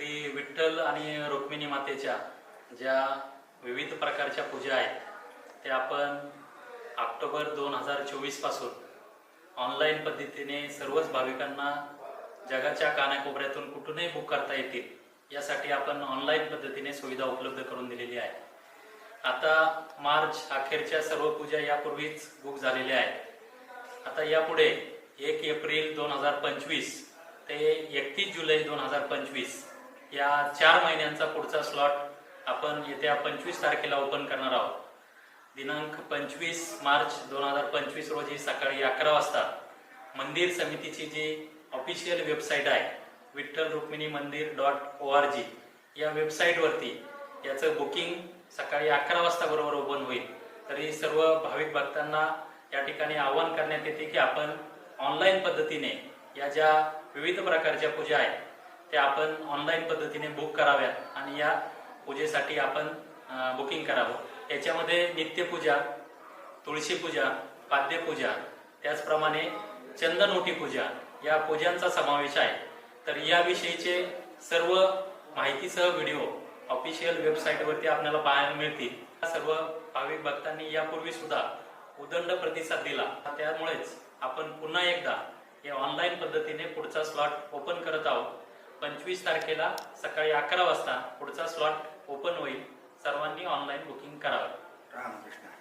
श्री विठ्ठल आणि रुक्मिणी मातेच्या ज्या विविध प्रकारच्या पूजा आहेत त्या आपण ऑक्टोबर 2024 पासून ऑनलाईन पद्धतीने सर्वच भाविकांना जगाच्या कानाकोपऱ्यातून कुठूनही बुक करता येतील यासाठी आपण ऑनलाईन पद्धतीने सुविधा उपलब्ध करून दिलेली आहे। आता मार्च अखेरच्या सर्व पूजा यापूर्वीच बुक झालेल्या आहेत। आता यापुढे 1 एप्रिल 2025 ते 31 जुलै 2025 या 4 महिन्यांचा पुढचा स्लॉट आपण येत्या 25 तारखेला ओपन करणार आहोत। दिनांक 25 मार्च 2025 रोजी सकाळी 11 वाजता मंदिर समितीची जी ऑफिशियल वेबसाईट आहे विठ्ठल रुक्मिणी मंदिर.org या वेबसाईटवरती याचं बुकिंग सकाळी 11 वाजता बरोबर ओपन होईल। तरी सर्व भाविक भक्तांना या ठिकाणी आवाहन करण्यात येते की आपण ऑनलाईन पद्धतीने या ज्या विविध प्रकारच्या पूजा आहेत त्या आपण ऑनलाईन पद्धतीने बुक कराव्यात आणि या पूजेसाठी आपण बुकिंग करावं। याच्यामध्ये नित्यपूजा, तुळशी पूजा, पाद्यपूजा, त्याचप्रमाणे चंदनोटी पूजा या पूजांचा समावेश आहे। तर याविषयीचे सर्व माहितीसह व्हिडिओ ऑफिशियल वेबसाईटवरती आपल्याला पाहायला मिळतील। सर्व भाविक भक्तांनी यापूर्वी सुद्धा उदंड प्रतिसाद दिला, त्यामुळेच आपण पुन्हा एकदा या ऑनलाईन पद्धतीने पुढचा स्लॉट ओपन करत आहोत। 25 तारखेला सकाळी 11 वाजता पुढचा स्लॉट ओपन होईल। सर्वांनी ऑनलाईन बुकिंग करावं। रामकृष्ण।